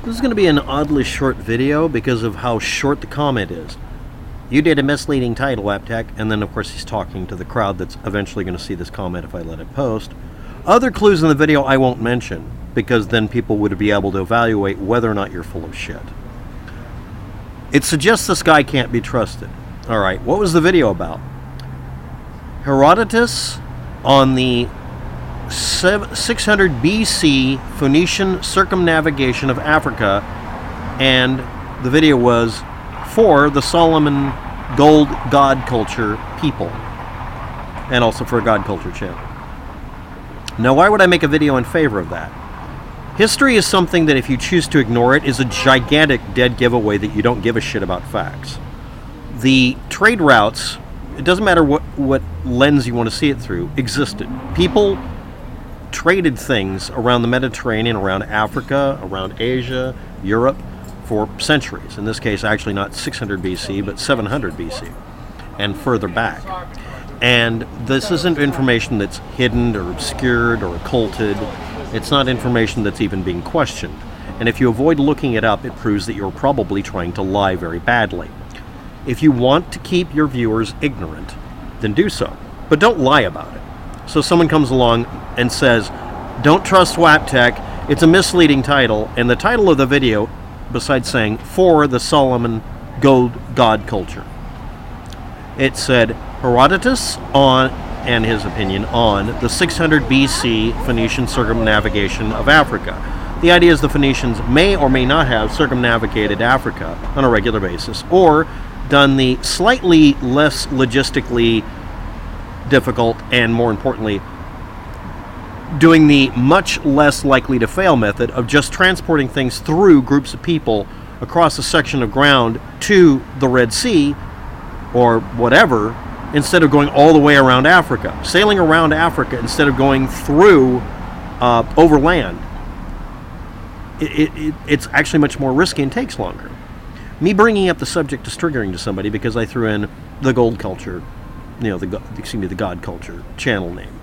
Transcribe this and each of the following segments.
This is going to be an oddly short video because of how short the comment is. You did a misleading title, Aptech, and then of course he's talking to the crowd that's eventually going to see this comment if I let it post. Other clues in the video I won't mention, because then people would be able to evaluate whether or not you're full of shit. It suggests this guy can't be trusted. Alright, what was the video about? Herodotus on the 600 BC Phoenician circumnavigation of Africa, and the video was for the Solomon gold god culture people, and also for a god culture channel. Now, why would I make a video in favor of that? History is something that if you choose to ignore it is a gigantic dead giveaway that you don't give a shit about facts. The trade routes, it doesn't matter what lens you want to see it through, existed. People traded things around the Mediterranean, around Africa, around Asia, Europe, for centuries. In this case, actually not 600 BC, but 700 BC, and further back. And this isn't information that's hidden or obscured or occulted. It's not information that's even being questioned. And if you avoid looking it up, it proves that you're probably trying to lie very badly. If you want to keep your viewers ignorant, then do so. But don't lie about it. So someone comes along and says, don't trust WAPTech, it's a misleading title, and the title of the video, besides saying, for the Solomon gold god culture, it said, Herodotus on, and his opinion, on the 600 BC Phoenician circumnavigation of Africa. The idea is the Phoenicians may or may not have circumnavigated Africa on a regular basis, or done the slightly less logistically difficult, and more importantly, doing the much less likely to fail method of just transporting things through groups of people across a section of ground to the Red Sea or whatever, instead of going all the way around Africa. Sailing around Africa instead of going through overland. It's actually much more risky and takes longer. Me bringing up the subject is triggering to somebody because I threw in the gold culture, the god culture channel name.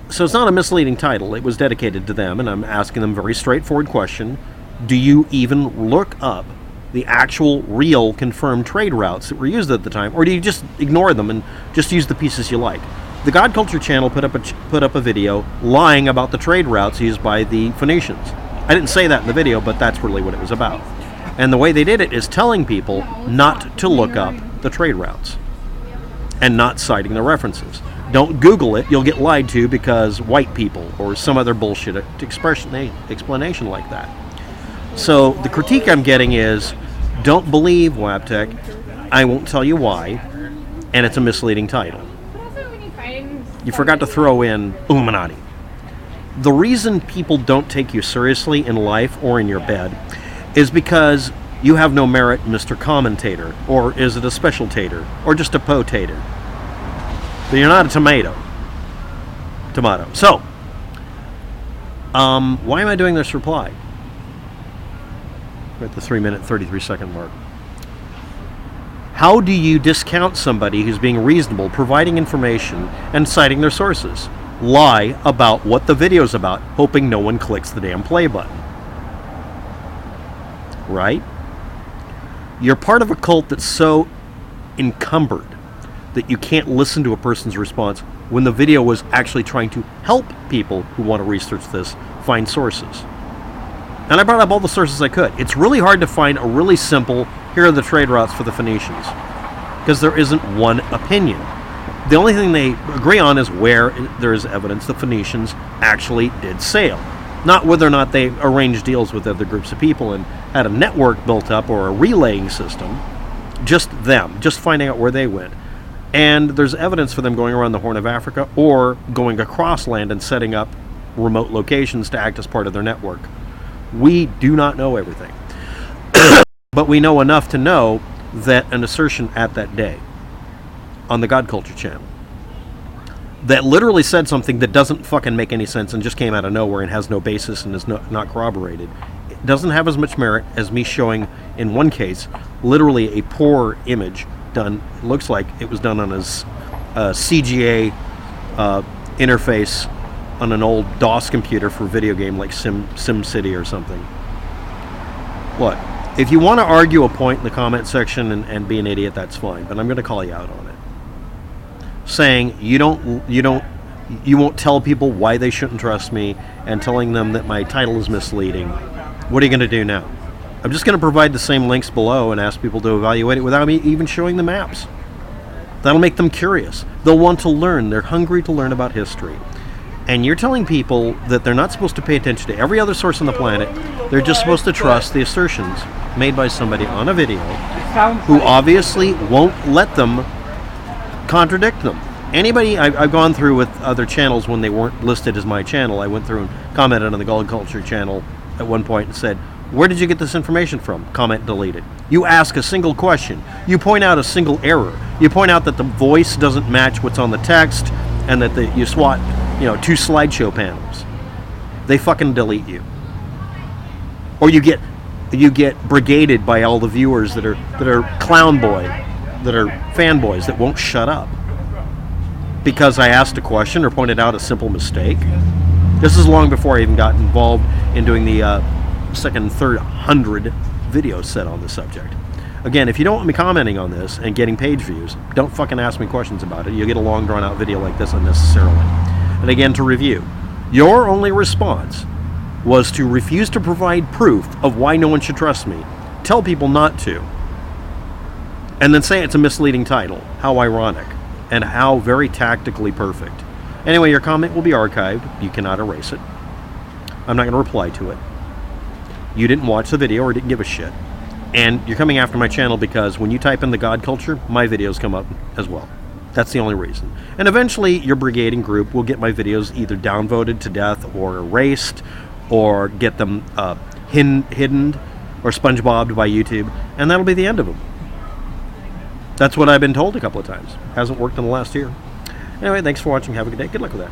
So it's not a misleading title. It was dedicated to them, and I'm asking them a very straightforward question. Do you even look up the actual, real, confirmed trade routes that were used at the time, or do you just ignore them and just use the pieces you like? The God Culture channel put up a video lying about the trade routes used by the Phoenicians. I didn't say that in the video, but that's really what it was about. And the way they did it is telling people not to look up the trade routes and not citing the references. Don't Google it, you'll get lied to because white people or some other bullshit explanation like that. So the critique I'm getting is, don't believe WAPTech, I won't tell you why, and it's a misleading title. You forgot to throw in Illuminati. The reason people don't take you seriously in life or in your bed is because you have no merit, Mr. Commentator, or is it a special tater, or just a potato? But you're not a tomato. So, why am I doing this reply? We're at the 3-minute, 33-second mark. How do you discount somebody who's being reasonable, providing information, and citing their sources? Lie about what the video's about, hoping no one clicks the damn play button. Right? You're part of a cult that's so encumbered that you can't listen to a person's response when the video was actually trying to help people who want to research this find sources. And I brought up all the sources I could. It's really hard to find a really simple, here are the trade routes for the Phoenicians, because there isn't one opinion. The only thing they agree on is where there is evidence the Phoenicians actually did sail. Not whether or not they arranged deals with other groups of people and had a network built up or a relaying system. Just them, just finding out where they went. And there's evidence for them going around the Horn of Africa or going across land and setting up remote locations to act as part of their network. We do not know everything. But we know enough to know that an assertion at that day on the God Culture channel that literally said something that doesn't fucking make any sense and just came out of nowhere and has no basis and is not corroborated, it doesn't have as much merit as me showing, in one case, literally a poor image done. It looks like it was done on a CGA interface on an old DOS computer for a video game like SimCity or something. Look, if you want to argue a point in the comment section and be an idiot, that's fine, but I'm going to call you out on it. Saying you won't tell people why they shouldn't trust me, and telling them that my title is misleading. What are you going to do now? I'm just going to provide the same links below and ask people to evaluate it without me even showing the maps. That'll make them curious. They'll want to learn. They're hungry to learn about history. And you're telling people that they're not supposed to pay attention to every other source on the planet. They're just supposed to trust the assertions made by somebody on a video who obviously won't let them contradict them. Anybody I've gone through with other channels when they weren't listed as my channel, I went through and commented on the Gold Culture channel at one point and said, "Where did you get this information from?" Comment deleted. You ask a single question. You point out a single error. You point out that the voice doesn't match what's on the text, and that you swat, 2 slideshow panels. They fucking delete you. Or you get brigaded by all the viewers that are clown boy, that are fanboys that won't shut up because I asked a question or pointed out a simple mistake. This is long before I even got involved in doing the second and third 100 videos set on the subject. Again, if you don't want me commenting on this and getting page views, don't fucking ask me questions about it. You'll get a long drawn out video like this unnecessarily. And again, to review, your only response was to refuse to provide proof of why no one should trust me. Tell people not to. And then say it's a misleading title. How ironic. And how very tactically perfect. Anyway, your comment will be archived. You cannot erase it. I'm not going to reply to it. You didn't watch the video or didn't give a shit. And you're coming after my channel because when you type in the God culture, my videos come up as well. That's the only reason. And eventually, your brigading group will get my videos either downvoted to death or erased, or get them hidden or SpongeBobbed by YouTube, and that'll be the end of them. That's what I've been told a couple of times. Hasn't worked in the last year. Anyway, thanks for watching. Have a good day. Good luck with that.